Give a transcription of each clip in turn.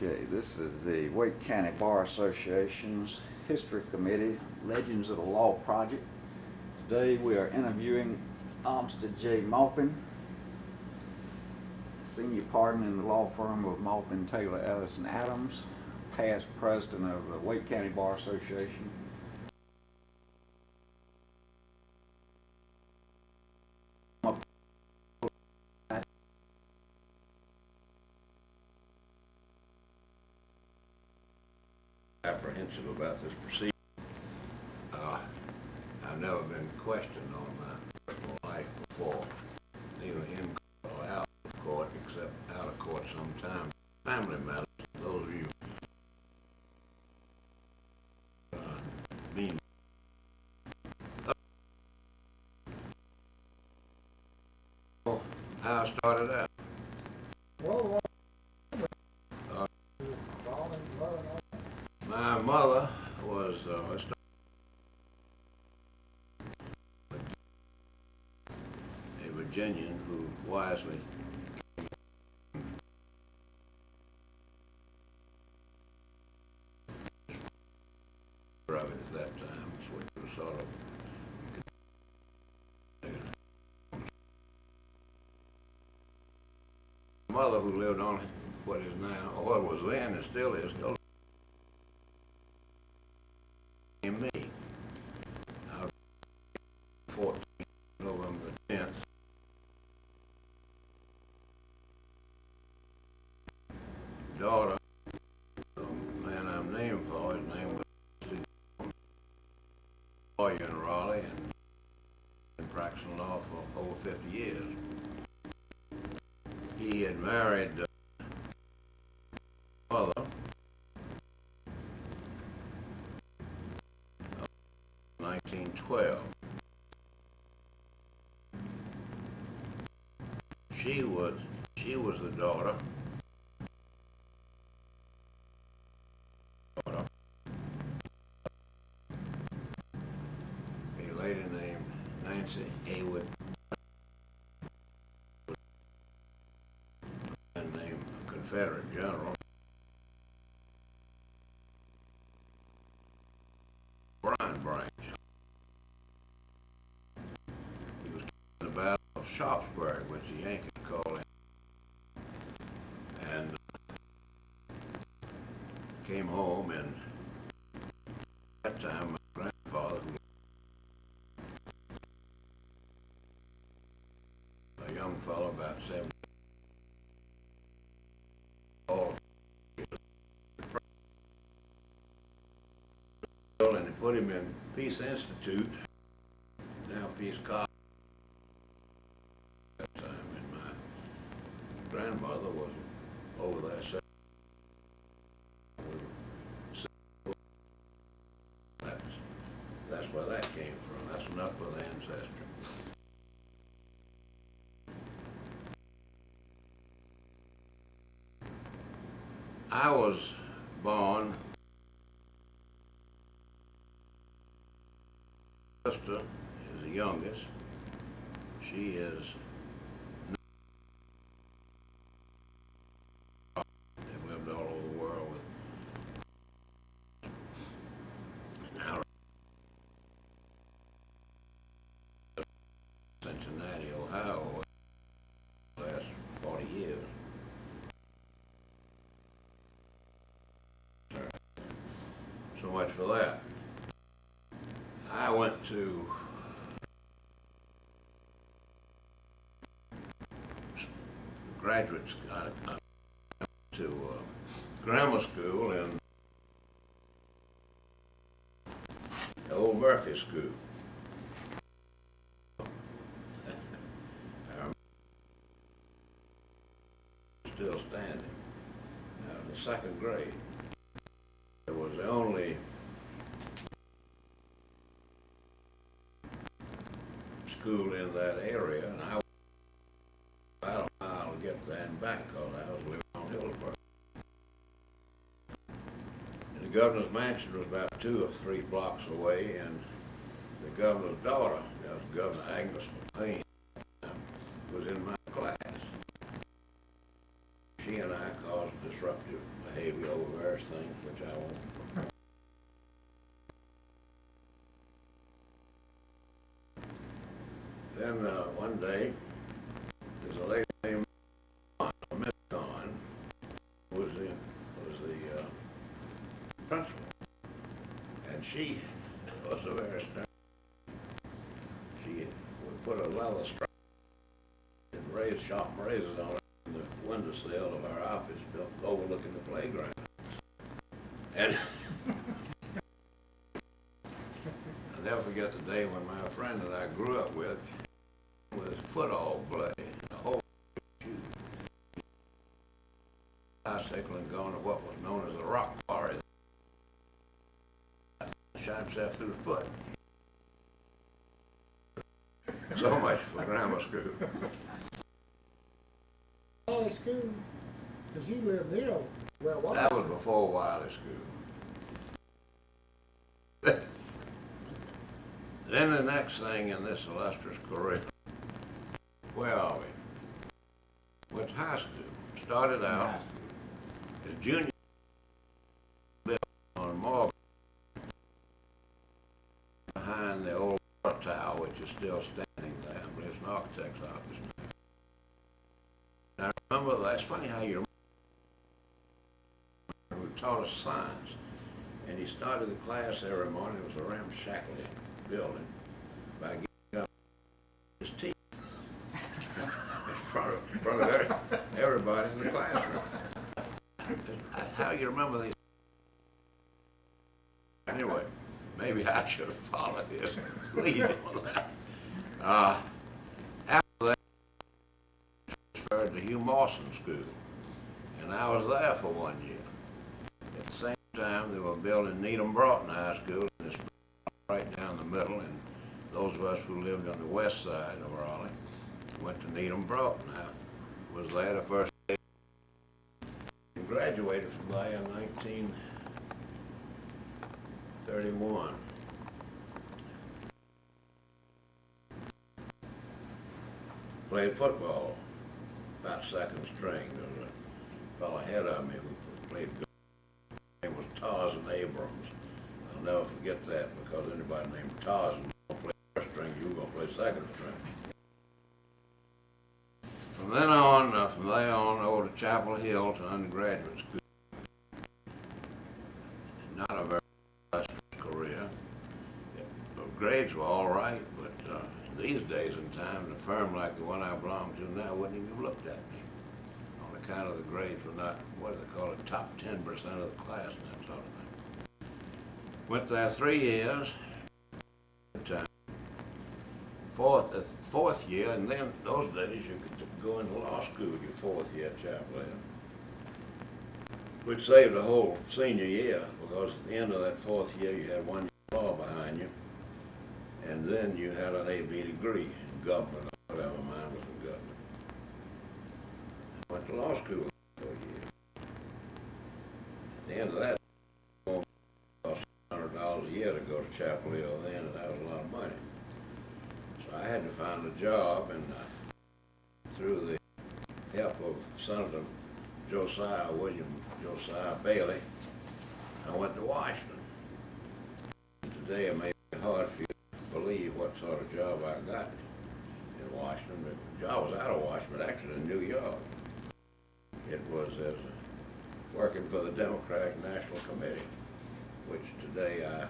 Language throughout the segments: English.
Okay, this is the Wake County Bar Association's History Committee Legends of the Law Project. Today we are interviewing Armistead J. Maupin, senior partner in the law firm of Maupin, Taylor, Ellis, and Adams, past president of the Wake County Bar Association. Apprehensive about this proceeding. I've never been questioned on my personal life before, neither in court or out of court, except out of court sometimes. Family matters, those of you mean. How I started out. My mother was a Virginian who wisely of it at that time, so it was sort of mother who lived on what is now, or what was then and still is, still in me. 14 November the 10th. Daughter, the man I'm named for, his name was lawyer in Raleigh and been practicing law for over 50 years. He had married mother 1912. She was the daughter a lady named Nancy Haywood, and named a Confederate general, Brian Branch. He was in the Battle of Sharpsburg, which the Yankees call it, and came home, and at that time my grandfather, a young fellow about 70, and they put him in Peace Institute, now Peace College. At that time, and my grandmother was over there. That's where that came from. That's enough for the ancestry. I was born. Sister is the youngest. She is. They've lived all over the world with. Now, Cincinnati, Ohio, the last 40 years. So much for that. I went to grammar school in the old Murphy School. Still standing. Now, in the second grade, it was the only school in that area, and I was about a mile to get there and back because I was living on Hillsborough. And the governor's mansion was about 2 or 3 blocks away, and the governor's daughter, that was Governor Agnes Maupin, was in my class. She and I caused disruptive behavior over various things, which I won't. Then one day, there's a lady named Miss Dawn, who was the principal, and she was a very stern. She would put a leather strap and sharp razors on it in the windowsill of our office built overlooking the playground. And I'll never forget the day when my friend that I grew up with his foot all bloody, the whole shoe, bicycle and going to what was known as the rock quarry. Shot himself through the foot. So much for grammar school. Wiley School, because you live near, well, what? That was before Wiley School. Then the next thing in this illustrious career, where are we? Went to high school. Started out as junior on Maupin, behind the old water tower, which is still standing there. I believe it's an architect's office now. And I remember, that's funny how you remember, who taught us science. And he started the class every morning. It was a ramshackle building by getting up his teeth in front of everybody in the classroom. How you remember these? Anyway, maybe I should have followed his lead on that. After that, I transferred to Hugh Mawson School, and I was there for 1 year. At the same time, they were building Needham Broughton High School, and it's right down the middle, and those of us who lived on the west side of Raleigh went to Needham Broughton. I was there the first day and graduated from there in 1931. Played football, about second string. There was a fellow ahead of me who played good. His name was Tarzan Abrams. I'll never forget that, because anybody named Tarzan going to play first string, you were going to play second string. From there on, over to Chapel Hill to undergraduate school. Not a very illustrious career. The grades were all right, but these days and times, a firm like the one I belong to now wouldn't even have looked at me, on account of the grades were not, what do they call it, top 10% of the class and that sort of thing. Went there 3 years. Fourth year, and then those days you could go into law school your fourth year at Chapel Hill, which saved the whole senior year, because at the end of that fourth year you had 1 year of law behind you, and then you had an A.B. degree in government, or whatever mine was in government. I went to law school for a year. At the end of that, it cost $100 a year to go to Chapel Hill then, and that was a lot of money. So I had to find a job, and through the help of Senator Josiah Bailey, I went to Washington. Today it may be hard for you to believe what sort of job I got in Washington. The job was out of Washington, but actually in New York. It was as working for the Democratic National Committee, which today I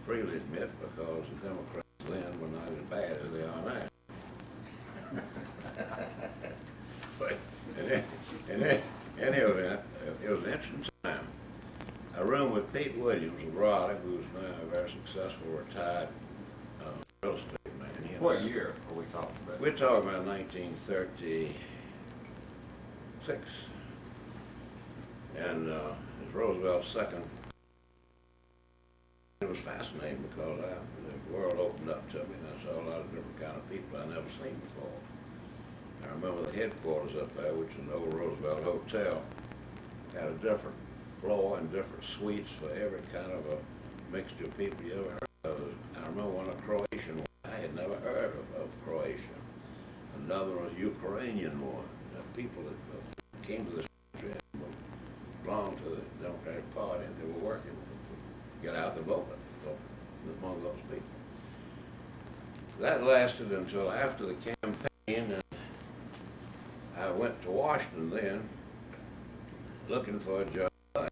freely admit, because the Democrats then were not as bad as they are now. But in any event, it was an interesting time. I roomed with Pete Williams of Raleigh, who's now a very successful retired real estate man. What year are we talking about? We're talking about 1936. And it was Roosevelt's second. It was fascinating because the world opened up to me, and I saw a lot of different kind of people I'd never seen before. I remember the headquarters up there, which is an old Roosevelt hotel, had a different floor and different suites for every kind of a mixture of people you ever heard of. I remember one, a Croatian one. I had never heard of Croatia. Another was a Ukrainian one. People that came to this country and were that lasted until after the campaign, and I went to Washington then, looking for a job. I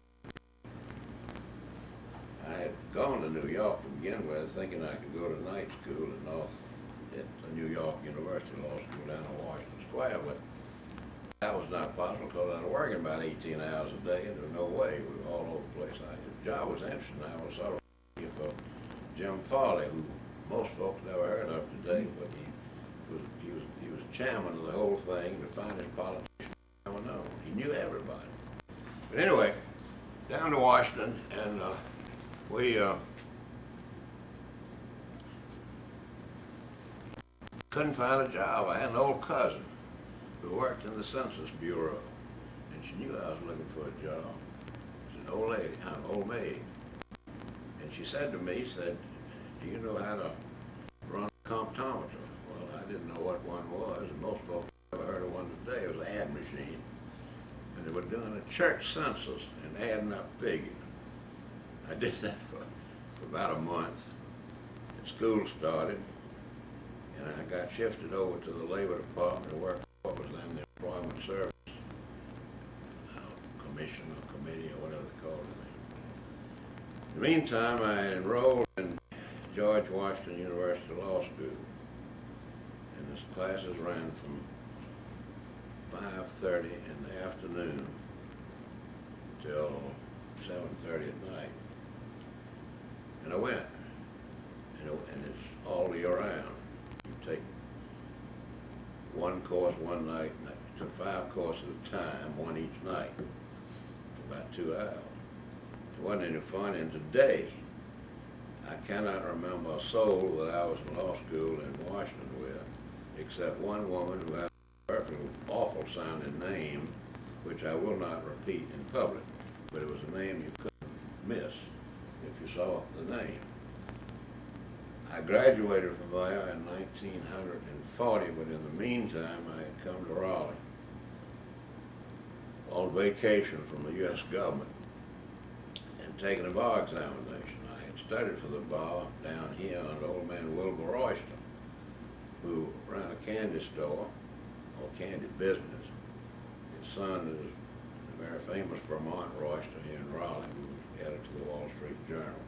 had gone to New York to begin with, thinking I could go to night school at the New York University Law School down in Washington Square, but that was not possible because I was working about 18 hours a day, and there was no way. We were all over the place. The job was interesting. I was sort of looking for Jim Farley, who most folks never heard of today, but he was chairman of the whole thing, the finest politician I ever known. He knew everybody. But anyway, down to Washington, and we couldn't find a job. I had an old cousin who worked in the Census Bureau, and she knew I was looking for a job. She's an old lady, I'm an old maid. And she said to me, do you know how to run a comptometer? Well, I didn't know what one was, and most folks never heard of one today. It was an ad machine. And they were doing a church census and adding up figures. I did that for about a month. And school started, and I got shifted over to the Labor Department to work for what was then the Employment Service Commission or Committee or whatever they called it. In the meantime, I enrolled in George Washington University Law School, and the classes ran from 5:30 in the afternoon till 7:30 at night. And I went, and it's all year round. You take one course one night, and I took 5 courses at a time, one each night, for about 2 hours. It wasn't any fun, and today, I cannot remember a soul that I was in law school in Washington with, except one woman who had a perfectly awful sounding name, which I will not repeat in public, but it was a name you couldn't miss if you saw the name. I graduated from there in 1940, but in the meantime, I had come to Raleigh on vacation from the U.S. government and taken a bar examination. I had studied for the bar down here under old man Wilbur Royster, who ran a candy store, or candy business. His son is a very famous Vermont Royster here in Raleigh, who was editor to the Wall Street Journal.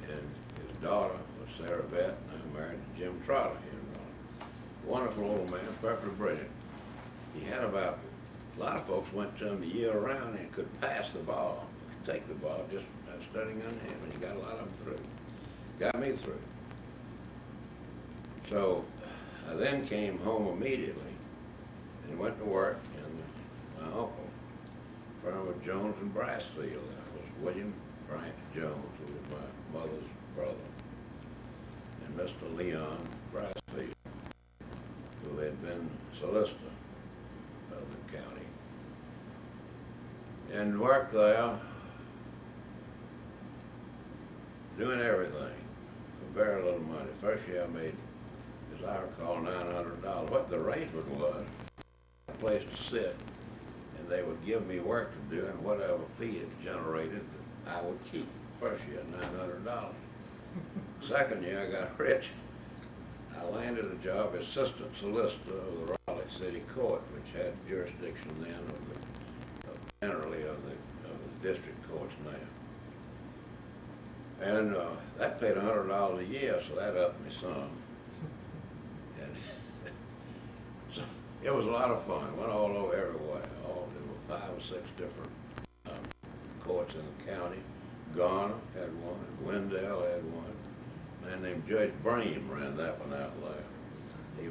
And his daughter was Sarah Vett, and I married Jim Trotter here in Raleigh. Wonderful old man, perfectly brilliant. He had about, a lot of folks went to him the year around and could pass the bar, could take the bar just by studying under him, and he got a lot of them through. Got me through. So I then came home immediately and went to work in my uncle, firm of Jones and Brassfield. That was William Branch Jones, who was my mother's brother, and Mr. Leon Brassfield, who had been solicitor of the county. And worked there, doing everything for very little money. First year I made, as I recall, $900. What the arrangement was, a place to sit, and they would give me work to do, and whatever fee it generated, I would keep. First year, $900. Second year, I got rich. I landed a job as assistant solicitor of the Raleigh City Court, which had jurisdiction then generally of the district courts now. And that paid $100 a year, so that upped me some. And so it was a lot of fun. Went all over everywhere. There were 5 or 6 different courts in the county. Garner had one, Wendell had one. A man named Judge Bream ran that one out there. He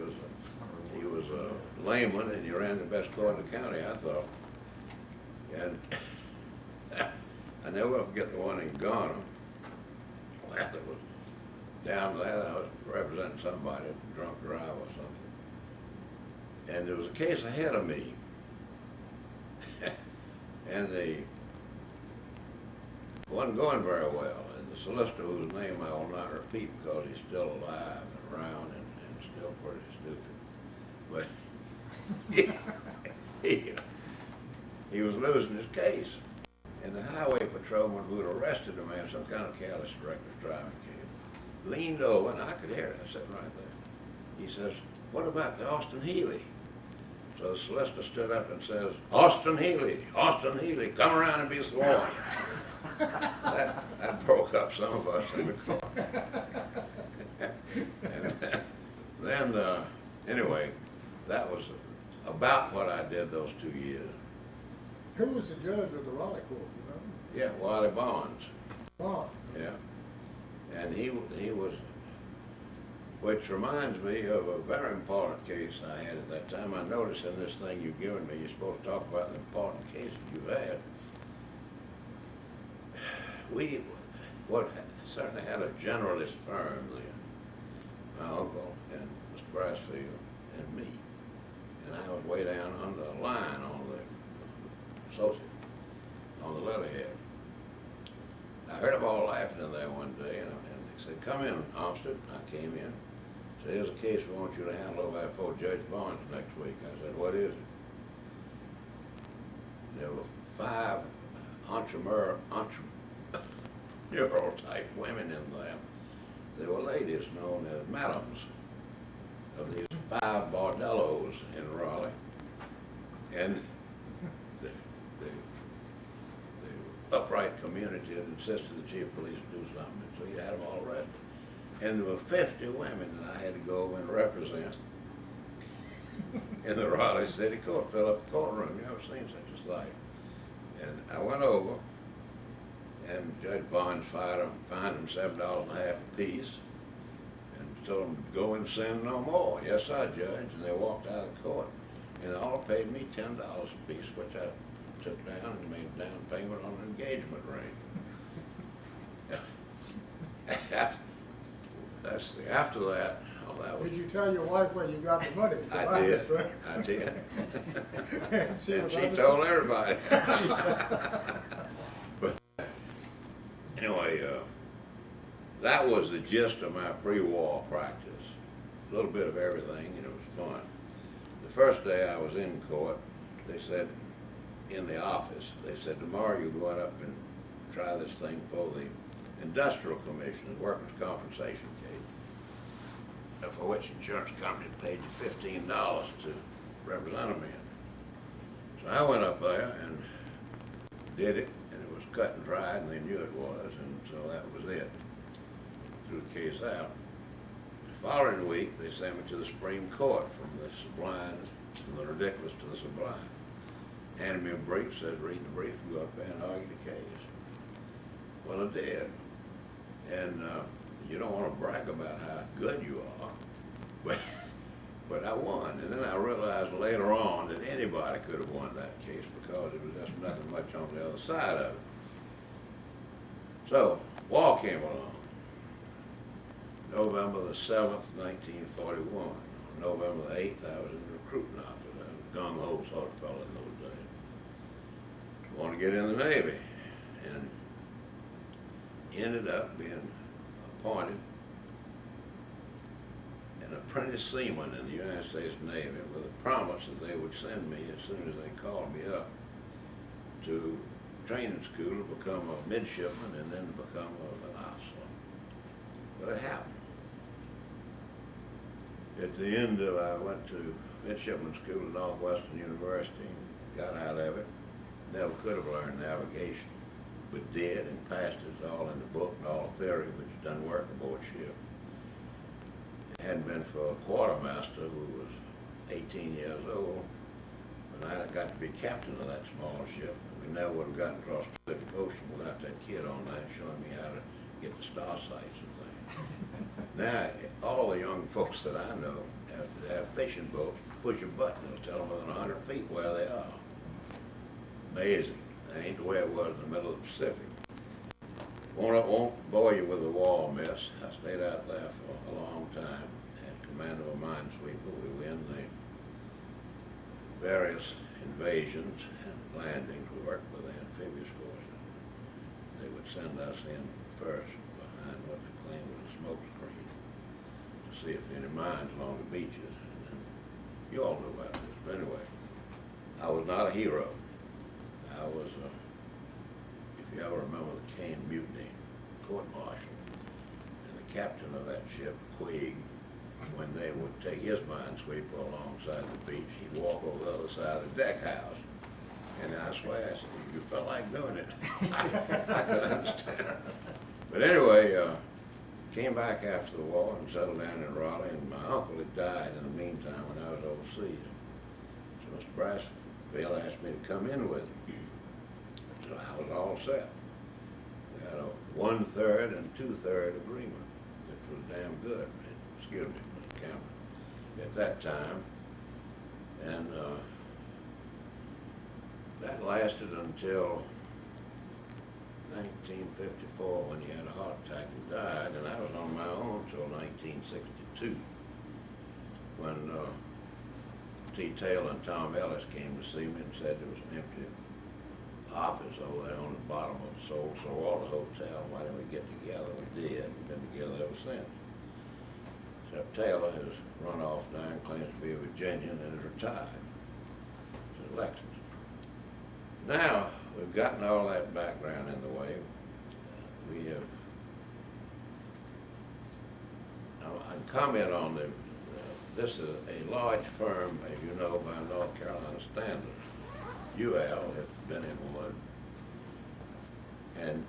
was a layman, and he ran the best court in the county, I thought. And I never will forget the one in Garner. Well, it was down there. I was representing somebody, a drunk driver or something. And there was a case ahead of me. And the wasn't going very well, and the solicitor, whose name I will not repeat because he's still alive and around and still pretty stupid, but he was losing his case, and the highway patrolman who had arrested him had some kind of careless reckless driving case, leaned over, and I could hear it, I sitting right there. He says, what about the Austin Healy? So the solicitor stood up and says, Austin Healy, come around and be sworn. that broke up some of us in the court. And then, anyway, that was about what I did those 2 years. Who was the judge of the Raleigh court, you know? Yeah, Wiley Barnes. Bond. Yeah. And he was, which reminds me of a very important case I had at that time. I noticed in this thing you've given me, you're supposed to talk about the important cases you've had. We certainly had a generalist firm then. My uncle and Mr. Brassfield and me. And I was way down under the line on the associate, on the letterhead. I heard them all laughing in there one day, and they said, come in, Armistead. I came in. Said, here's a case we want you to handle over there before Judge Barnes next week. I said, what is it? There were 5 entrepreneurial type women in there. They were ladies known as madams of these 5 bordellos in Raleigh. And the upright community had insisted the chief of police do something, so you had them all arrested. And there were 50 women that I had to go and represent in the Raleigh City Court, fill up the courtroom. You never seen such a sight. And I went over, and Judge Barnes fined them $7.50 a piece, and told them to go and send no more. Yes, sir, Judge. And they walked out of the court, and they all paid me $10 a piece, which I took down and made a down payment on an engagement ring. After that, oh, that was. Did you tell your wife where you got the money? I did. Right? I did. And And she told everybody. But anyway, that was the gist of my pre-war practice. A little bit of everything, and it was fun. The first day I was in court, they said, in the office, they said, tomorrow you're going up and try this thing for the Industrial Commission, workers' compensation case, for which insurance company paid you $15 to represent them in. So I went up there and did it, and it was cut and dried, and they knew it was, and so that was it. Threw the case out. The following week, they sent me to the Supreme Court, from the sublime, from the ridiculous to the sublime. Handed me a brief, said read the brief and go up there and argue the case. Well, I did. And you don't want to brag about how good you are, but I won. And then I realized later on that anybody could have won that case because there was just nothing much on the other side of it. So, war came along. November the 7th, 1941. On November the 8th, I was in the recruiting office. I was a gung-ho sort of fellow in those days. Want to get in the Navy. And ended up being appointed an apprentice seaman in the United States Navy with a promise that they would send me as soon as they called me up to training school to become a midshipman and then to become an officer. But it happened. At the end of, I went to midshipman school at Northwestern University, got out of it, never could have learned navigation, but did and passed it all in the book and all the theory, which done work aboard ship. It hadn't been for a quartermaster who was 18 years old, when I got to be captain of that small ship. We never would have gotten across the Pacific Ocean without that kid on that showing me how to get the star sights and things. Now, all the young folks that I know have fishing boats, push a button, it'll tell them within 100 feet where they are. Amazing. That ain't the way it was in the middle of the Pacific. Won't bore you with a war, miss. I stayed out there for a long time, had command of a minesweeper. We were in the various invasions and landings. We worked with the amphibious forces. They would send us in first behind what they claimed was a smoke screen to see if any mines along the beaches. And you all know about this, but anyway, I was not a hero. I was, if you ever remember the Caine Mutiny, court-martial, and the captain of that ship, Quig, when they would take his minesweeper alongside the beach, he'd walk over the other side of the deck house. And I swear, I said, you felt like doing it. I could understand. But anyway, came back after the war and settled down in Raleigh, and my uncle had died in the meantime when I was overseas. So Mr. Brasfield asked me to come in with him. So I was all set. We had a 1/3 and 2/3 agreement, which was damn good. Excuse me, Mr. Campbell, at that time. And that lasted until 1954 when he had a heart attack and died, and I was on my own until 1962 when T. Taylor and Tom Ellis came to see me and said there was an empty office over there on the bottom of the Soul Water Hotel. Why didn't we get together? We did. We've been together ever since. Except Taylor has run off now and claims to be a Virginian and is retired. He's in Lexington. Now, we've gotten all that background in the way. We have, I comment on this is a large firm, as you know, by North Carolina standards. UL has been in one. And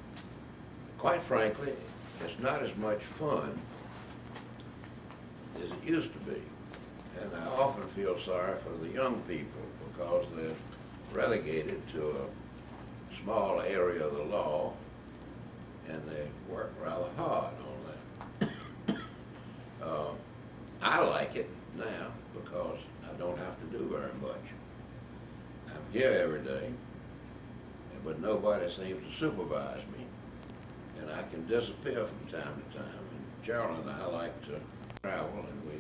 quite frankly, it's not as much fun as it used to be. And I often feel sorry for the young people because they're relegated to a small area of the law, and they work rather hard on that. I like it now because I don't have to do very much. I'm here every day, but nobody seems to supervise me, and I can disappear from time to time. And Gerald and I like to travel, and we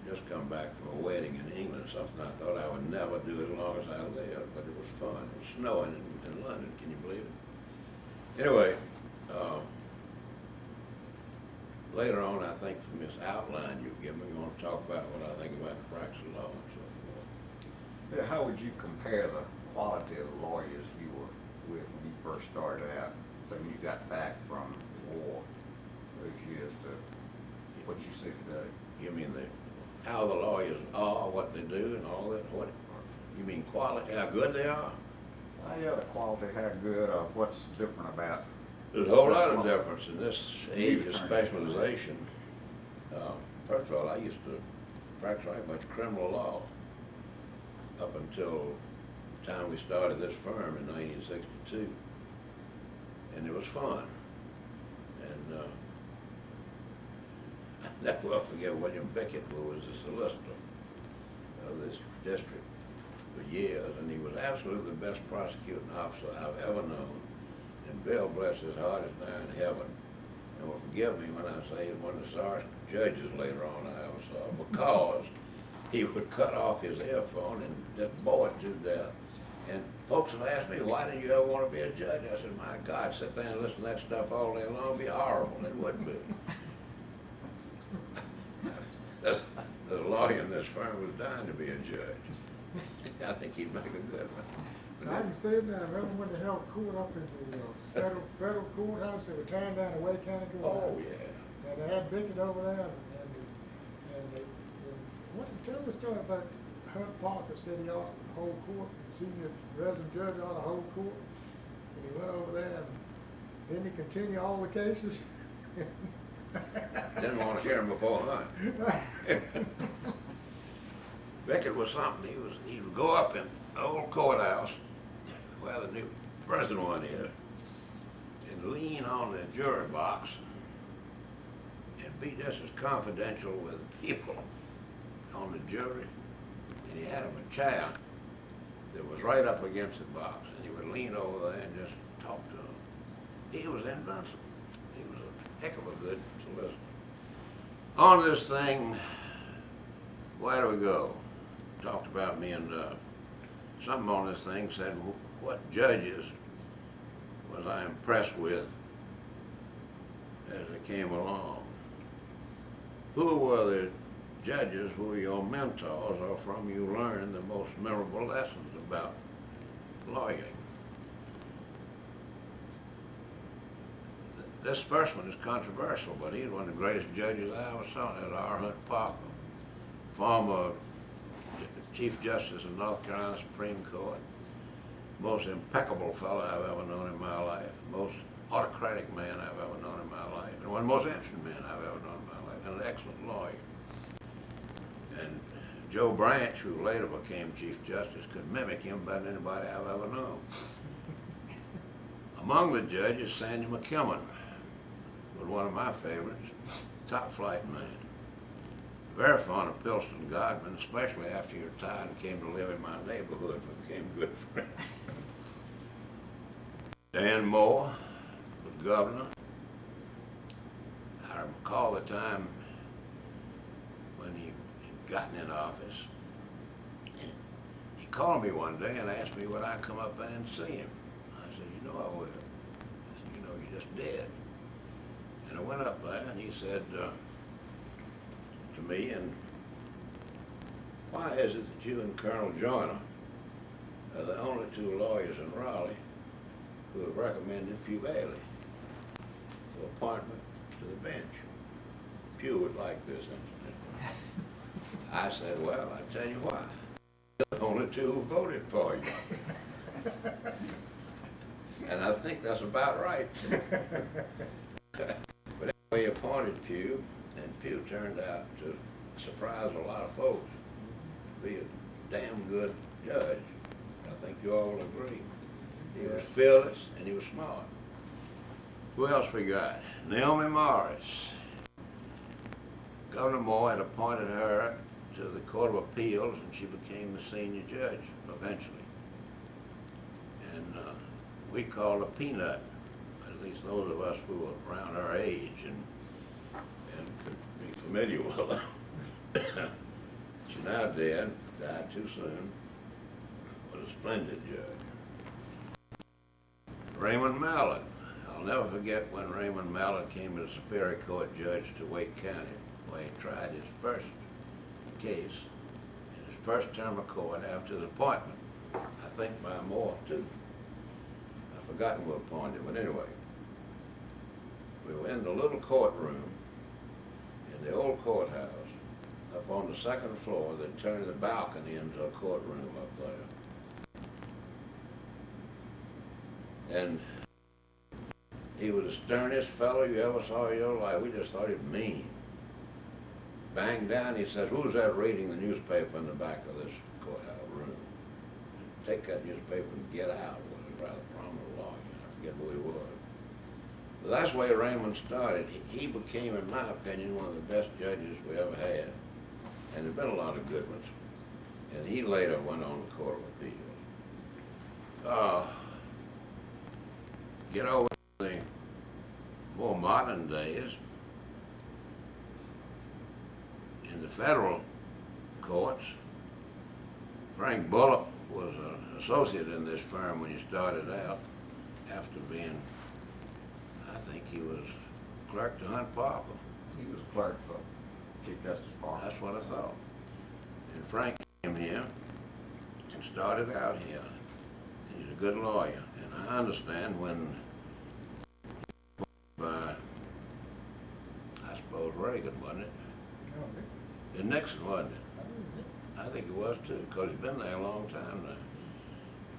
just come back from a wedding in England, something I thought I would never do as long as I lived, but it was fun. It was snowing in London, can you believe it? Anyway, later on, I think from this outline you give me, we're going to talk about what I think about the practice of law and so forth. Yeah, how would you compare the quality of the lawyers you were with when you first started out, so when you got back from the war, those years, to what you see today? You mean how the lawyers are, what they do, and all that? What you mean quality? How good they are? Yeah, the quality, how good, what's different about? There's a whole lot of difference in this age of specialization. First of all, I used to practice very much criminal law up until the time we started this firm in 1962, and it was fun. And I never will forget William Bickett, who was the solicitor of this district for years, and he was absolutely the best prosecuting officer I've ever known. And Bill, bless his heart, is now in heaven, and will forgive me when I say he's one of the sorriest judges later on I ever saw, because he would cut off his earphone and just bore it to death. And folks have asked me, why did you ever want to be a judge? I said, my God, sit there and listen to that stuff all day long, it'd be horrible. It would be. The lawyer in this firm was dying to be a judge. I think he'd make a good one. I can say it now. I remember when they held court up in the federal courthouse. They were tearing down the Wake County courthouse. Oh, yeah. And they had Bickett over there, tell the story about Hunt Parker said he ought to hold court. Senior resident judge ought to hold court, and he went over there, and didn't he continue all the cases? Didn't want to hear him before Hunt. Bickett was something. He would go up in the old courthouse where the new present one is, and lean on the jury box and be just as confidential with people on the jury. And he had him a chair that was right up against the box, and he would lean over there and just talk to him. He was invincible. He was a heck of a good solicitor. On this thing, where do we go? Talked about me and something on this thing said, what judges was I impressed with as they came along? Who were the judges who were your mentors or from you learned the most memorable lessons about lawyering? this first one is controversial, but he's one of the greatest judges I ever saw. That's R. Hunt Parker, former Chief Justice of North Carolina Supreme Court, most impeccable fellow I've ever known in my life, most autocratic man I've ever known in my life, and one of the most interesting men I've ever known in my life, and an excellent lawyer. And Joe Branch, who later became Chief Justice, could mimic him better than anybody I've ever known. Among the judges, Sandy McKimmon was one of my favorites, top flight man. Very fond of Pilston Godman, especially after he retired and came to live in my neighborhood. We became good friends. Dan Moore was governor. I recall the time when he had gotten in office. He called me one day and asked me would I come up there and see him. I said, you know I would. He said, you know, you just did. And I went up there and he said to me, and why is it that you and Colonel Joyner are the only two lawyers in Raleigh who have recommended Pugh Bailey for appointment to the bench? Pugh would like this, incident. I said, well, I tell you why. The only two who voted for you. And I think that's about right. But anyway, he appointed Pugh, and Pugh turned out to surprise a lot of folks, to be a damn good judge. I think you all will agree. He was fearless and he was smart. Who else we got? Naomi Morris. Governor Moore had appointed her to the Court of Appeals, and she became the senior judge eventually. And we called her Peanut, at least those of us who were around her age and could be familiar with her. She's now dead, died too soon, was a splendid judge. Raymond Mallett. I'll never forget when Raymond Mallett came as Superior Court judge to Wake County, where he tried his first case in his first term of court after the appointment, I think by Moore too. I've forgotten who appointed him, but anyway. We were in the little courtroom in the old courthouse up on the second floor that turned the balcony into a courtroom up there. And he was the sternest fellow you ever saw in your life. We just thought him mean. Banged down, he said, who's that reading the newspaper in the back of this courthouse room? Take that newspaper and get out, was a rather prominent lawyer. I forget who he was. But that's the way Raymond started. He became, in my opinion, one of the best judges we ever had. And there's been a lot of good ones. And he later went on the Court of Appeals. Get over the more modern days. In the federal courts, Frank Bullock was an associate in this firm when he started out, after being, I think he was clerk to Hunt Parker. He was clerk for Chief Justice Parker. That's what I thought. And Frank came here and started out here. And he's a good lawyer. And I understand when, by, I suppose Reagan, wasn't it? And Nixon, wasn't it? I think it was too, because he's been there a long time now.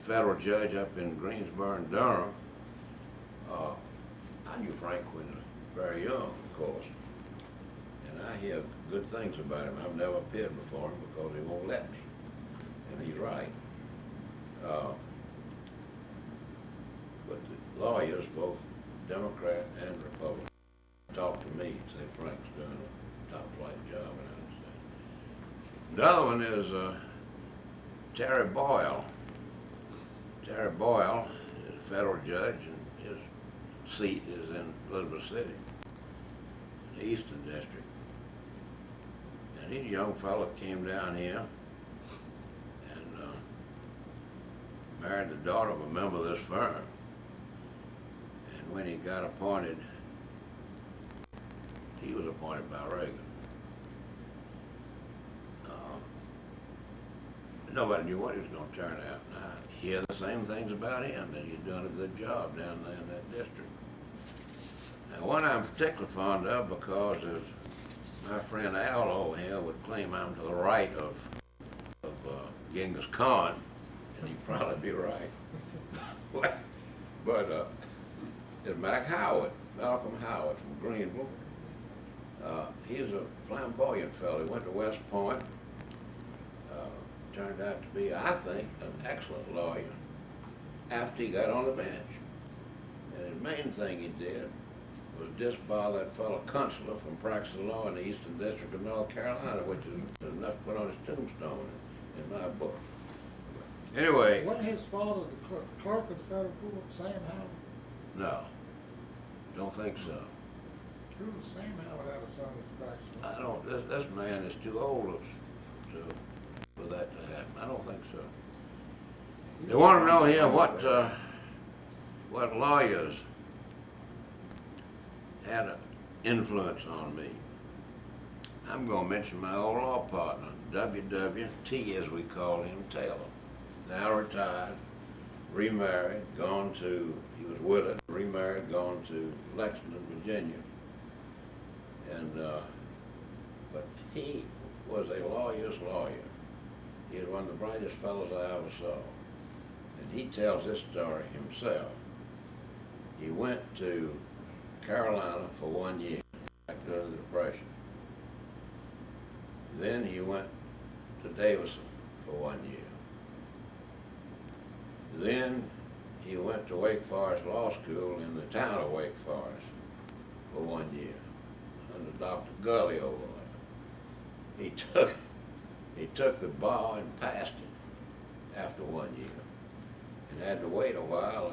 Federal judge up in Greensboro and Durham. I knew Frank when he was very young, of course. And I hear good things about him. I've never appeared before him because he won't let me. And he's right. But the lawyers, both Democrat and Republican, talk to me and say Frank's doing a top flight job, and I understand. The other one is Terry Boyle. Terry Boyle is a federal judge, and his seat is in Elizabeth City, in the Eastern District. And he's a young fellow that came down here and married the daughter of a member of this firm. And when he got appointed, he was appointed by Reagan. Nobody knew what he was going to turn out. And I hear the same things about him, that he's doing a good job down there in that district. Now, one I'm particularly fond of because as my friend Al over here would claim I'm to the right of Genghis Khan, and he'd probably be right. But it's Malcolm Howard from Greenville. He's a flamboyant fellow. He went to West Point. Turned out to be, I think, an excellent lawyer after he got on the bench. And the main thing he did was disbar that fellow Kunstler from practicing law in the Eastern District of North Carolina, which is enough to put on his tombstone in my book. Anyway. Wasn't his father the clerk of the federal court, Sam Howard? No, don't think so. Who was Sam Howard out of son as practicing? I don't, this man is too old for that to happen. I don't think so. They want to know here what lawyers had an influence on me. I'm going to mention my old law partner, W.W.T. as we call him, Taylor. Now retired, remarried, he was widowed, remarried, gone to Lexington, Virginia. And, but he was a lawyer's lawyer. He was one of the brightest fellows I ever saw. And he tells this story himself. He went to Carolina for 1 year, back during the Depression. Then he went to Davidson for 1 year. Then he went to Wake Forest Law School in the town of Wake Forest for 1 year, under Dr. Gully over there. He took the bar and passed it after 1 year, and had to wait a while,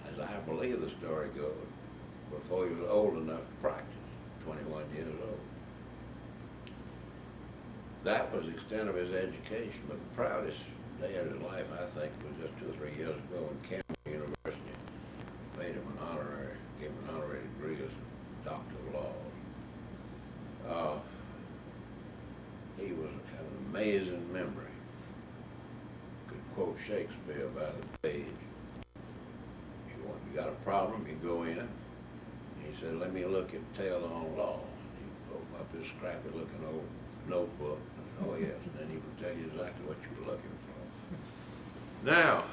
as I believe the story goes, before he was old enough to practice, 21 years old. That was the extent of his education, but the proudest day of his life, I think, was just 2 or 3 years ago when Campbell University gave him an honorary degree as a Doctor of Laws. He had an amazing memory. Could quote Shakespeare by the page. You got a problem, you go in. He said, "Let me look at Taylor on Law." He opened up his scrappy looking old notebook. Oh yes, and then he would tell you exactly what you were looking for. Now,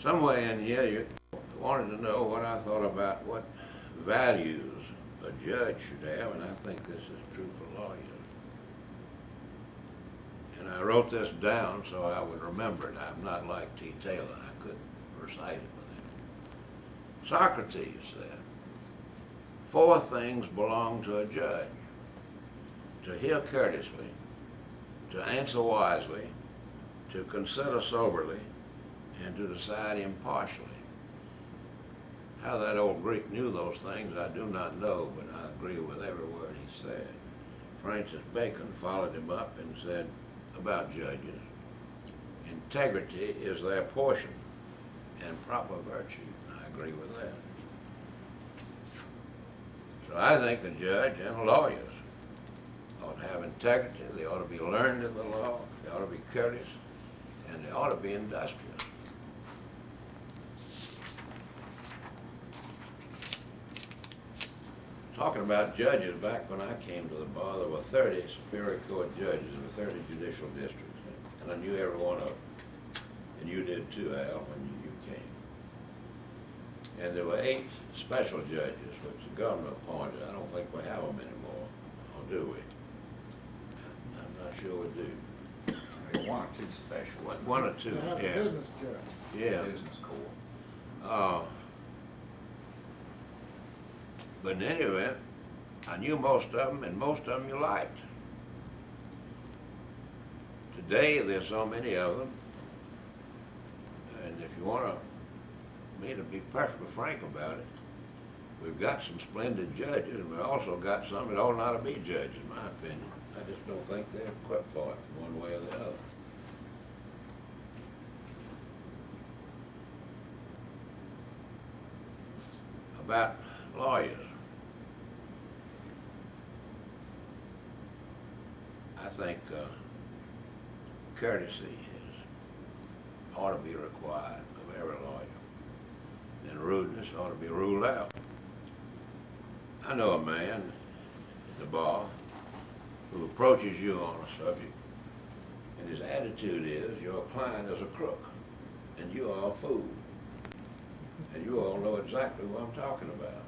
somewhere in here you wanted to know what I thought about what values a judge should have, and I think this is true for lawyers. And I wrote this down so I would remember it. I'm not like T. Taylor. I couldn't recite it with him. Socrates said, 4 things belong to a judge: to hear courteously, to answer wisely, to consider soberly, and to decide impartially. How that old Greek knew those things, I do not know, but I agree with every word he said. Francis Bacon followed him up and said about judges, integrity is their portion and proper virtue. I agree with that. So I think a judge and lawyers ought to have integrity, they ought to be learned in the law, they ought to be courteous, and they ought to be industrious. Talking about judges, back when I came to the bar, there were 30 Superior Court judges in the 30 judicial districts, and I knew every one of them, and you did too, Al, when you came. And there were 8 special judges, which the governor appointed. I don't think we have them anymore, or do we? I'm not sure we do. Maybe 1 or 2 special. 1 or 2, You have a yeah. business judge. Yeah. Business court. But in any event, I knew most of them, and most of them you liked. Today, there's so many of them, and if you want me to be perfectly frank about it, we've got some splendid judges, and we've also got some that ought not to be judges, in my opinion. I just don't think they're equipped for it one way or the other. About lawyers. I think courtesy ought to be required of every lawyer. and rudeness ought to be ruled out. I know a man at the bar who approaches you on a subject, and his attitude is your client is a crook, and you are a fool. And you all know exactly what I'm talking about.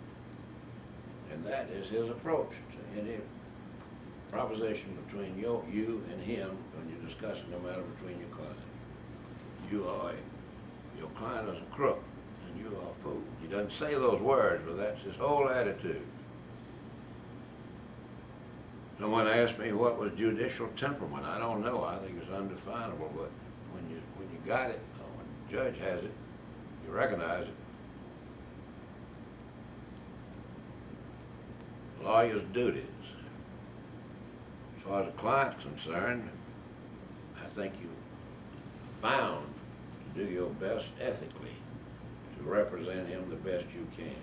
And that is his approach to any proposition between you and him when you're discussing no matter between your clients. Your client is a crook, and you are a fool. He doesn't say those words, but that's his whole attitude. Someone asked me what was judicial temperament. I don't know. I think it's undefinable, but when you got it, or when the judge has it, you recognize it. Lawyer's duties. As far as the client's concerned, I think you're bound to do your best ethically to represent him the best you can.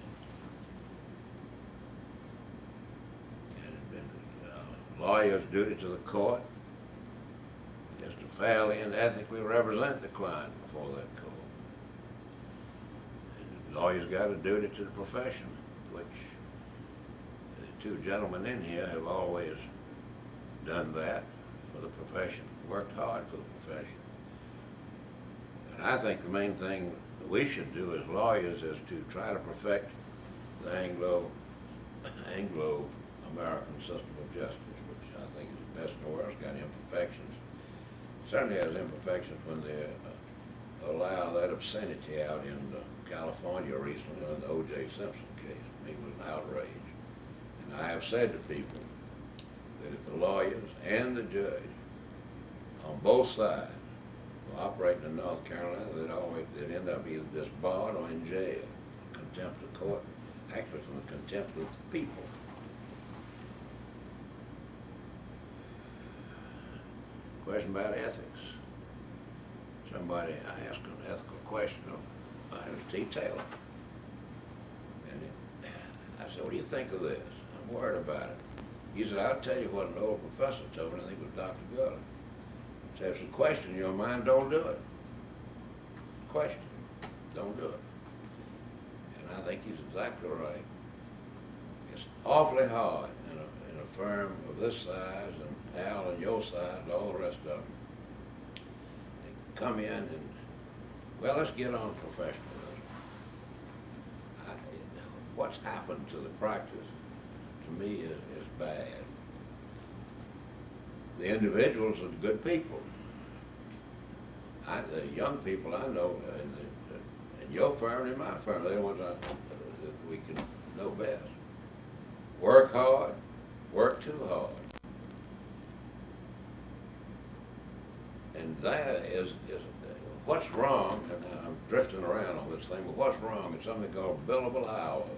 And lawyer's duty to the court is to fairly and ethically represent the client before that court. And the lawyer's got a duty to the profession, which the two gentlemen in here have always done that for the profession, worked hard for the profession. And I think the main thing that we should do as lawyers is to try to perfect the Anglo-American system of justice, which I think is the best in the world. It's got imperfections. It certainly has imperfections when they allow that obscenity out in California recently in the O.J. Simpson case. It was an outrage. And I have said to people that if the lawyers and the judge on both sides were operating in North Carolina, they'd end up either disbarred or in jail, contempt of court, actually from the contempt of the people. Question about ethics. Somebody, I asked an ethical question of mine, was T. Taylor. And I said, what do you think of this? I'm worried about it. He said, I'll tell you what an old professor told me, I think it was Dr. Guller. He said, if it's a question in your mind, don't do it. Question, don't do it. And I think he's exactly right. It's awfully hard in a firm of this size, and Al and your size, and all the rest of them, they come in and, well, let's get on professionalism. What's happened to the practice, to me, is bad. The individuals are good people. The young people I know in your firm and in my firm, they're the ones that we can know best. Work hard, work too hard. And that is what's wrong, and I'm drifting around on this thing, but what's wrong is something called billable hours.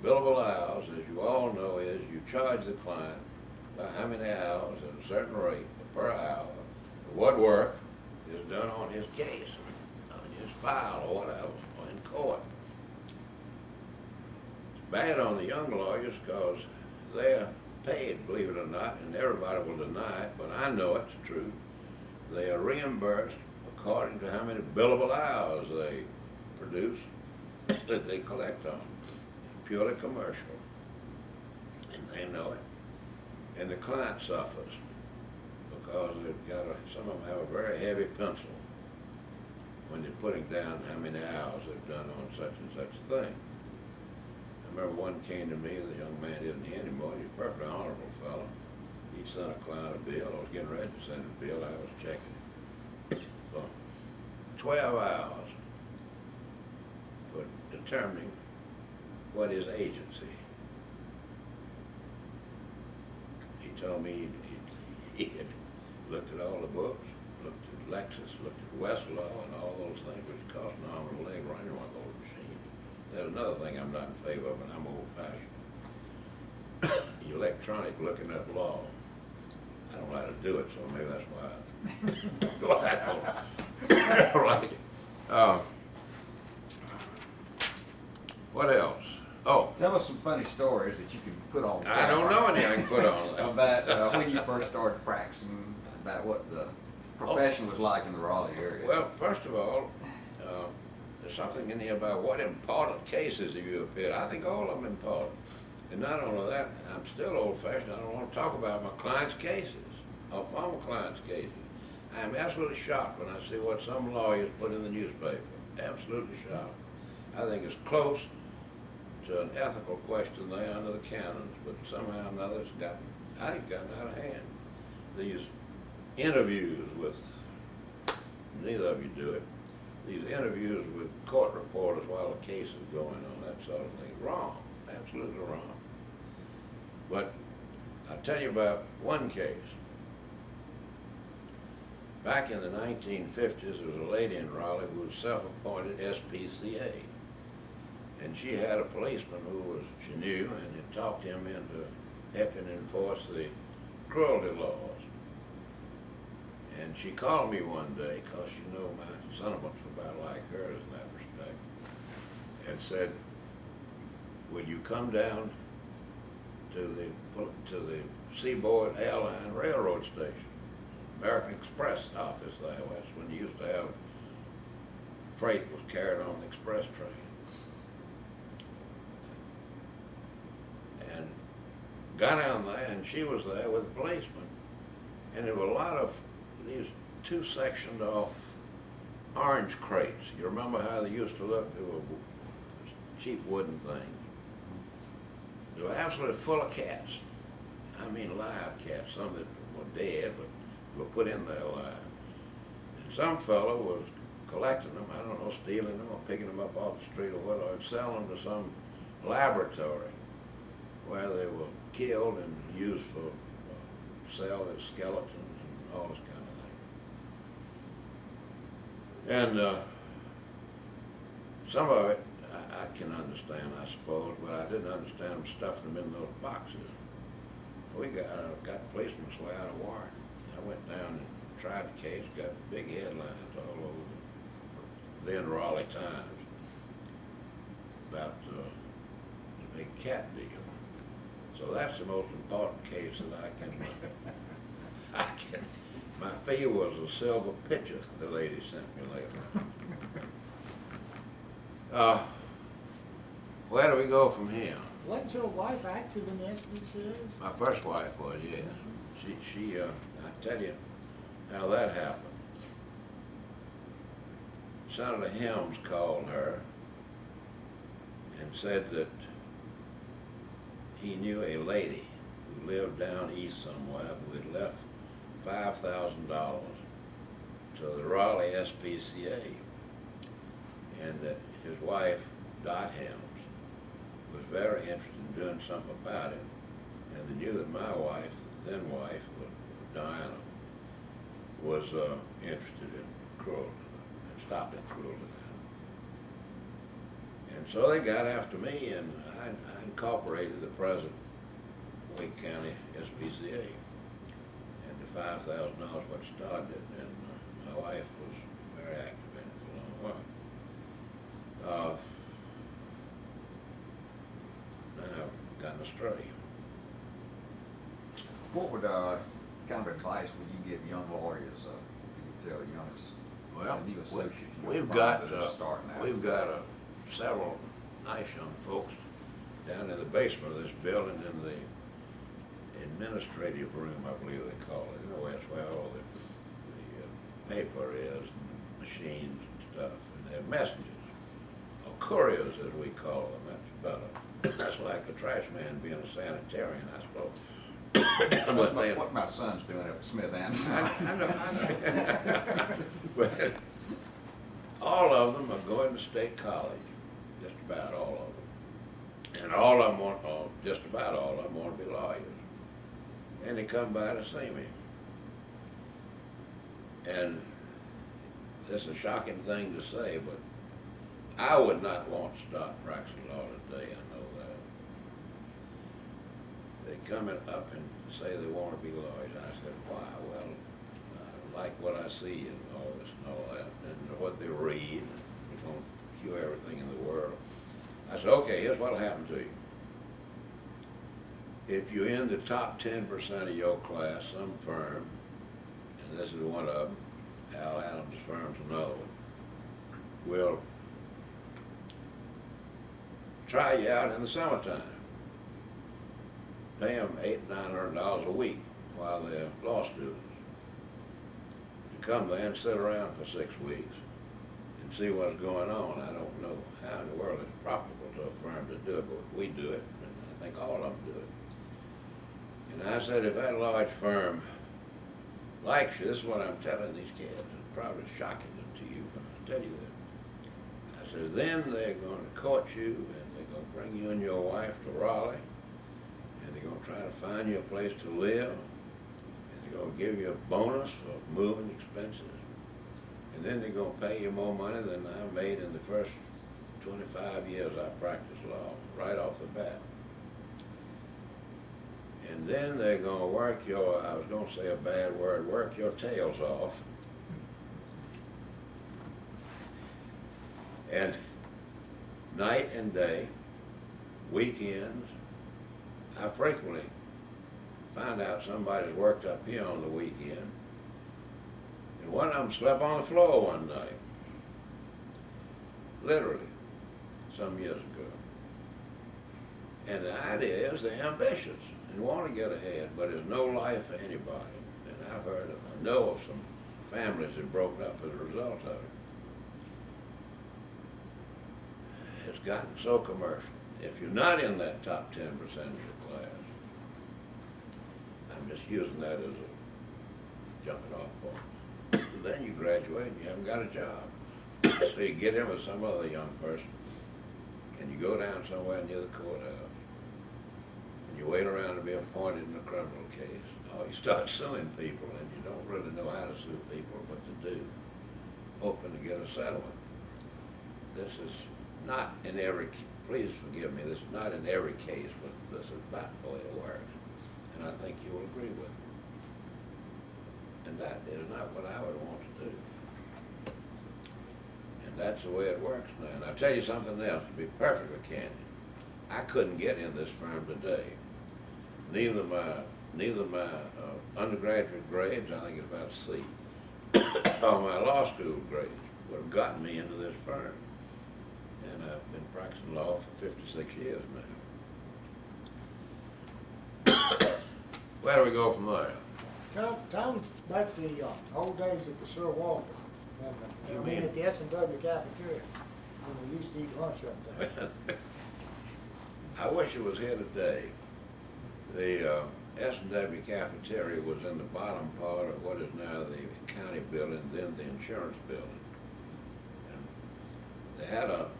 Billable hours, as you all know, is you charge the client by how many hours at a certain rate per hour, what work is done on his case, on his file or whatever, or in court. It's bad on the young lawyers because they're paid, believe it or not, and everybody will deny it, but I know it's true. They are reimbursed according to how many billable hours they produce that they collect on. Purely commercial, and they know it. And the client suffers because some of them have a very heavy pencil when they're putting down how many hours they've done on such and such a thing. I remember one came to me, the young man isn't here anymore, he's a perfectly honorable fellow. He sent a client a bill, I was getting ready to send a bill, I was checking it. For 12 hours for determining what is agency. He told me he had looked at all the books, looked at Lexus, looked at Westlaw, and all those things, which cost an arm and a leg running one of those machines. There's another thing I'm not in favor of, and I'm old-fashioned. Electronic looking up law. I don't know how to do it, so maybe that's why I don't like it. What else? Oh. Tell us some funny stories that you can put on. I don't know any I can put on. About when you first started practicing, about what the profession was like in the Raleigh area. Well, first of all, there's something in here about what important cases have you appeared. I think all of them important. And not only that, I'm still old-fashioned. I don't want to talk about my clients' cases, or former clients' cases. I'm absolutely shocked when I see what some lawyers put in the newspaper. Absolutely shocked. I think it's close to an ethical question there under the canons, but somehow or another it's gotten, I think, gotten out of hand. These interviews with, neither of you do it, these interviews with court reporters while the case is going on, that sort of thing, wrong, absolutely wrong. But I'll tell you about one case. Back in the 1950s, there was a lady in Raleigh who was self-appointed SPCA. And she had a policeman who she knew, and had talked him into helping enforce the cruelty laws. And she called me one day, because she knew my sentiments were about like hers in that respect, and said, "Will you come down to the Seaboard Airline Railroad Station, American Express office there? That's when you used to have freight was carried on the express train." And got down there, and she was there with a policeman, and there were a lot of these two-sectioned off orange crates. You remember how they used to look? They were cheap wooden things. They were absolutely full of cats. I mean live cats, some that were dead, but were put in there alive. And some fellow was collecting them, I don't know, stealing them or picking them up off the street or whatever, and selling them to some laboratory where they were killed and used for sale as skeletons and all this kind of thing. And some of it I can understand, I suppose, but I didn't understand them stuffing them in those boxes. We got policemen swear out a warrant. I went down and tried the case, got big headlines all over the then Raleigh Times about the big cat deal. So that's the most important case that I can, my fee was a silver pitcher the lady sent me later. Where do we go from here? Wasn't your wife active in the SPCA? My first wife was, yes. She I tell you how that happened. Senator Helms called her and said that he knew a lady who lived down east somewhere who had left $5,000 to the Raleigh SPCA, and that his wife, Dot Helms, was very interested in doing something about it, and they knew that my wife, then wife, Diana, was interested in cruelty, and stopping cruelty. And so they got after me, and I incorporated the present Wake County SPCA, and the $5,000 what started it, and my wife was very active in it for a long while. Now I've gotten astray. What would, kind of advice would you give young lawyers, you tell young, new associates? We've got several nice young folks down in the basement of this building in the administrative room, I believe they call it. You know, that's where all the paper is, and machines and stuff, and they're messengers, or couriers as we call them. That's better. That's like a trash man being a sanitarian, I suppose. That's what my son's doing at Smith Anderson. I know. But all of them are going to state college, just about all of them. And all of them want, or just about all of them want to be lawyers. And they come by to see me. And this is a shocking thing to say, but I would not want to start practicing law today, I know that. They come up and say they want to be lawyers. I said, why? Well, I like what I see and all this and all that, and what they read. They're going to cure everything in the world. I said, okay, here's what'll happen to you. If you're in the top 10% of your class, some firm, and this is one of them, Al Adams' firm's another one, will try you out in the summertime. Pay them $800-900 a week while they're law students. To come there and sit around for 6 weeks and see what's going on. I don't know how in the world it's profitable to a firm to do it, but we do it, and I think all of them do it. And I said, if that large firm likes you, this is what I'm telling these kids, it's probably shocking to you, but I'll tell you that. I said, then they're going to court you, and they're going to bring you and your wife to Raleigh, and they're going to try to find you a place to live, and they're going to give you a bonus for moving expenses, and then they're going to pay you more money than I made in the first 25 years I practiced law, right off the bat. And then they're going to work your, I was going to say a bad word, work your tails off. And night and day, weekends, I frequently find out somebody's worked up here on the weekend. And one of them slept on the floor one night. Literally, some years ago. And the idea is they're ambitious and want to get ahead, but there's no life for anybody. And I know of some families that broke up as a result of it. It's gotten so commercial. If you're not in that top 10% of your class, I'm just using that as a jumping off point. Then you graduate and you haven't got a job. So you get in with some other young person and you go down somewhere near the courthouse and you wait around to be appointed in a criminal case. Or you start suing people and you don't really know how to sue people, what to do, hoping to get a settlement. This is not in every, please forgive me, this is not in every case, but this is about the way it works. And I think you will agree with me. And that is not what I would want to do. And that's the way it works now. And I'll tell you something else, to be perfectly candid. I couldn't get in this firm today. Neither my undergraduate grades, I think it's about a C, or my law school grades would have gotten me into this firm. And I've been practicing law for 56 years now. Where do we go from there? Tell them back to the old days at the Sir Walter, and You I mean mean- at the S&W cafeteria, when we used to eat lunch up there. I wish it was here today. The S&W cafeteria was in the bottom part of what is now the county building, then the insurance building. And they had on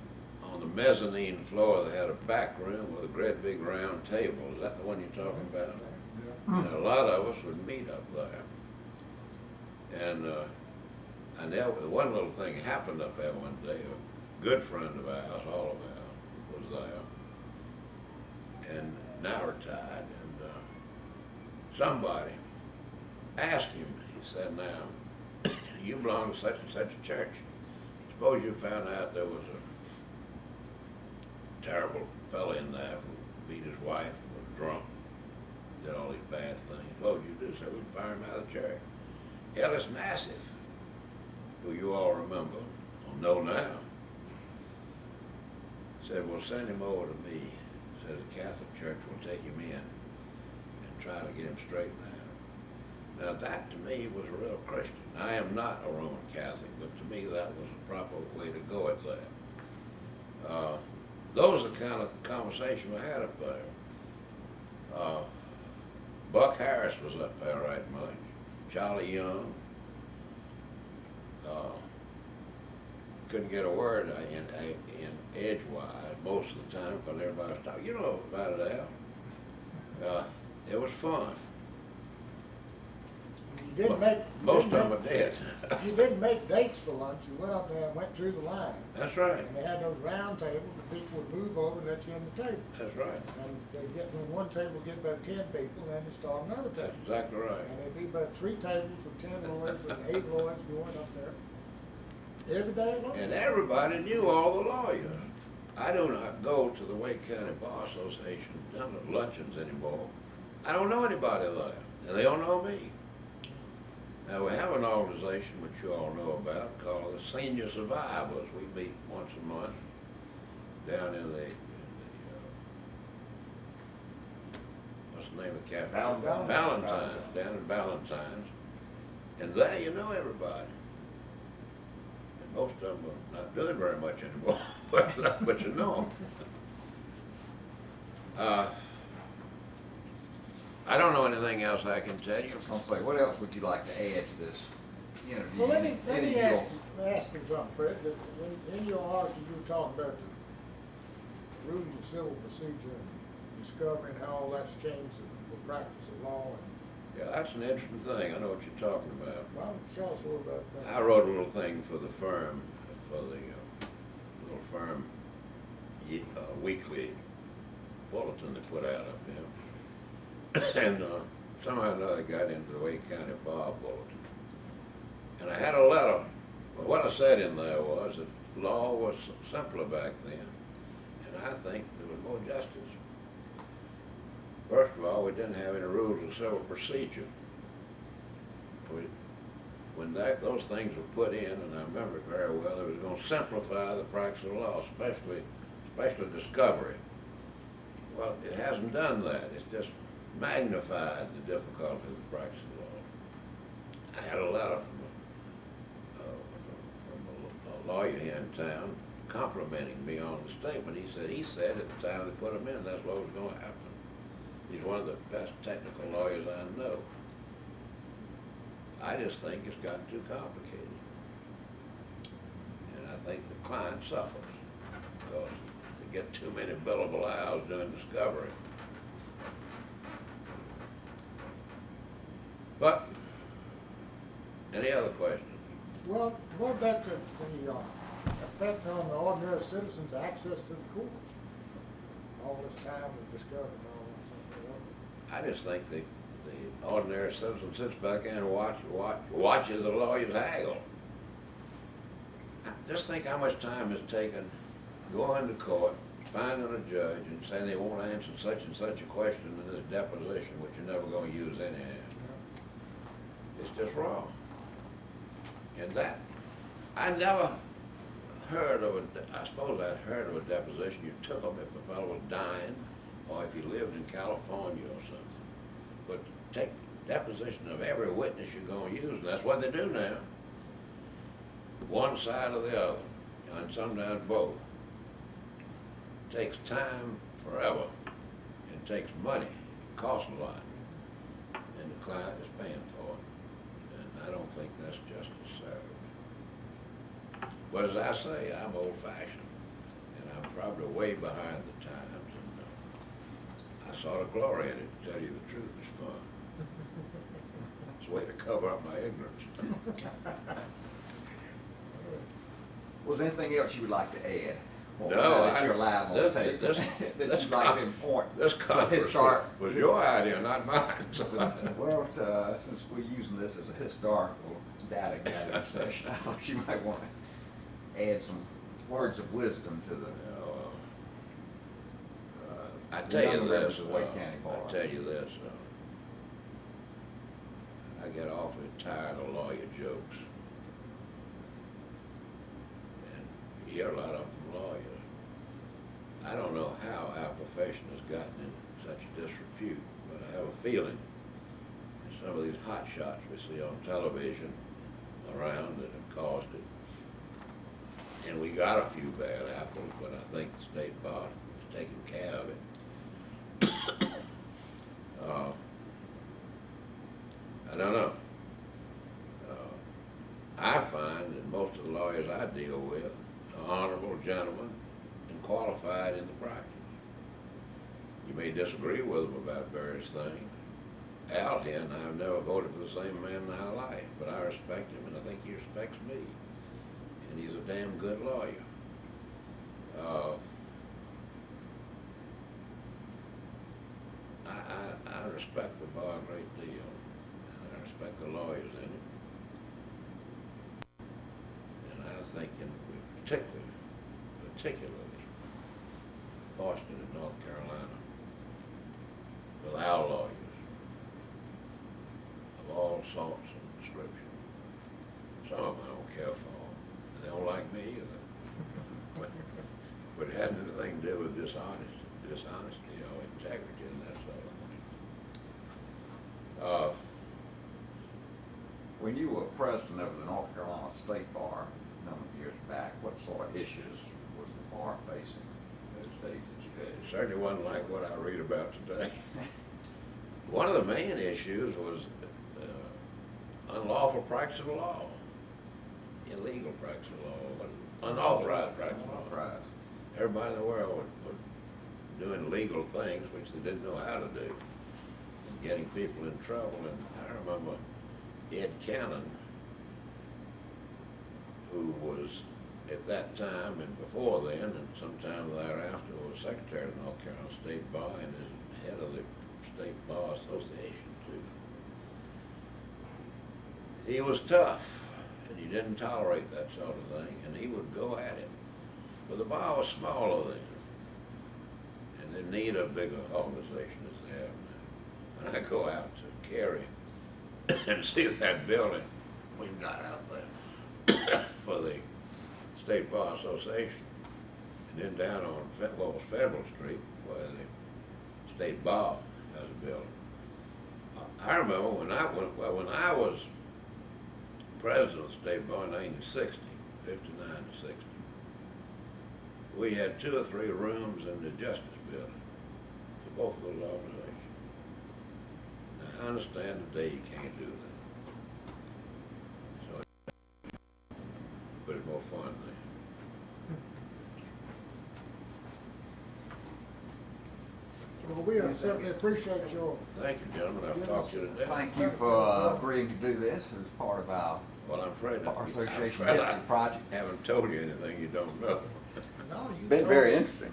the mezzanine floor, they had a back room with a great big round table. Is that the one you're talking about? Yeah. And a lot of us would meet up there. And there was one little thing happened up there one day. A good friend of ours, all of ours, was there. And now retired. And somebody asked him, he said, now, you belong to such and such a church. Suppose you found out there was a terrible fellow in there who beat his wife and was drunk, did all these bad things. Suppose you do, so we'd fire him out of the church. Ellis Nassif, who you all remember, or know now, said, well, send him over to me. Said the Catholic Church will take him in and try to get him straightened out. Now that to me was a real Christian. I am not a Roman Catholic, but to me that was the proper way to go at that. Those are the kind of conversation we had up there. Buck Harris was up there right much. Charlie Young. Couldn't get a word in edgewise most of the time because everybody was talking. You know about it, Al. It was fun. You didn't make. Most of them are dead. You didn't make dates for lunch, you went up there and went through the line. That's right. And they had those round tables, and people would move over and let you in the table. That's right. And they'd get, when one table get about 10 people, and then they start another That's table. exactly right. And there'd be about 3 tables with 10 lawyers and 8 lawyers going up there. Every day long. And everybody knew all the lawyers. I do not go to the Wake County Bar Association luncheons anymore. I don't know anybody there, and they don't know me. Now, we have an organization which you all know about called the Senior Survivors. We meet once a month down in the what's the name of the cafe? Valentine's. Valentine's, down in Valentine's. And there you know everybody. And most of them are not doing very much anymore, but you know 'em. I don't know anything else I can tell you. I'll say, what else would you like to add to this interview? Well, let me Any of your- ask you something, Fred. In your article, you were talking about the rules of civil procedure and discovering how all that's changed the practice of law. And Yeah, that's an interesting thing. I know what you're talking about. why don't you tell us a little about that? I wrote a little thing for the firm, for the little firm weekly bulletin they put out up there. And somehow or another got into the Wake County Bar Bulletin. And I had a letter. Well, what I said in there was that law was simpler back then, and I think there was more justice. First of all, we didn't have any rules of civil procedure. When those things were put in, and I remember it very well, it was going to simplify the practice of law, especially discovery. Well, it hasn't done that. It's just magnified the difficulty of the practice of law. I had a letter from a lawyer here in town complimenting me on the statement. He said at the time they put him in, that's what was going to happen. He's one of the best technical lawyers I know. I just think it's gotten too complicated. And I think the client suffers because they get too many billable hours doing discovery. But, any other questions? Well, going back to the effect on the ordinary citizens' access to the court, all this time of discovery and all that stuff. I just think the ordinary citizen sits back there and watches the lawyers haggle. Just think how much time it's taken going to court, finding a judge and saying they won't answer such and such a question in this deposition, which you're never going to use anyhow. It's just wrong. And that, I never heard of I suppose I'd heard of a deposition you took them if a fellow was dying or if he lived in California or something. But take deposition of every witness you're going to use, and that's what they do now. One side or the other, and sometimes both. It takes time forever. It takes money. It costs a lot. And the client is paying for it. And I don't think that's justice served. But as I say, I'm old-fashioned, and I'm probably way behind the times. And I sort of glory in it, to tell you the truth. It's fun. It's a way to cover up my ignorance. Was there anything else you would like to add? Well, No, that you're alive on tape. this That you'd like to import. This conference was your idea, not mine. Well, since we're using this as a historical data gathering session, I thought you might want to add some words of wisdom to the I tell you younger members this, of Wake County Bar. I tell you this, I get awfully tired of lawyer jokes. And you hear a lot of them from lawyers. I don't know how our profession has gotten in such disrepute, but I have a feeling that some of these hot shots we see on television around that have caused it. And we got a few bad apples, but I think the state bar is taking care of it. I don't know. I find that most of the lawyers I deal with are honorable gentlemen and qualified in the practice. You may disagree with them about various things. Al here and I have never voted for the same man in our life, but I respect him and I think he respects me. And he's a damn good lawyer. I respect the bar a great deal, and I respect the lawyers in it. And I think we particularly fostered in North Carolina with our lawyers of all sorts and descriptions. Some of them I don't care for, and they don't like me either. But it had anything to do with dishonesty or integrity and that sort of thing. president of the North Carolina State Bar a number of years back. What sort of issues was the bar facing those days that you It had? certainly wasn't like what I read about today. One of the main issues was unlawful practice of law, illegal practice of law, unauthorized practice of law. Right. Everybody in the world was doing legal things which they didn't know how to do, and getting people in trouble. And I remember Ed Cannon, who was at that time and before then and sometime thereafter was secretary of the North Carolina State Bar and is head of the State Bar Association too. He was tough and he didn't tolerate that sort of thing, and he would go at it. But the bar was smaller then, and they need a bigger organization as they have now. When I go out to Cary and see that building we've got out there for the State Bar Association, and then down on what was Federal Street where the State Bar has a building. I remember when I was president of the State Bar in 1960, 59 to 60, we had 2 or 3 rooms in the Justice Building for both of those organizations. Now, I understand today you can't do that. So, but it's more fun then. Well, we certainly appreciate your, Thank you, gentlemen, I've talked to you today. Thank you for agreeing to do this as part of our Well, I'm afraid Bar I'm Association afraid History Project. I haven't told you anything you don't know. no, you. Been very interesting.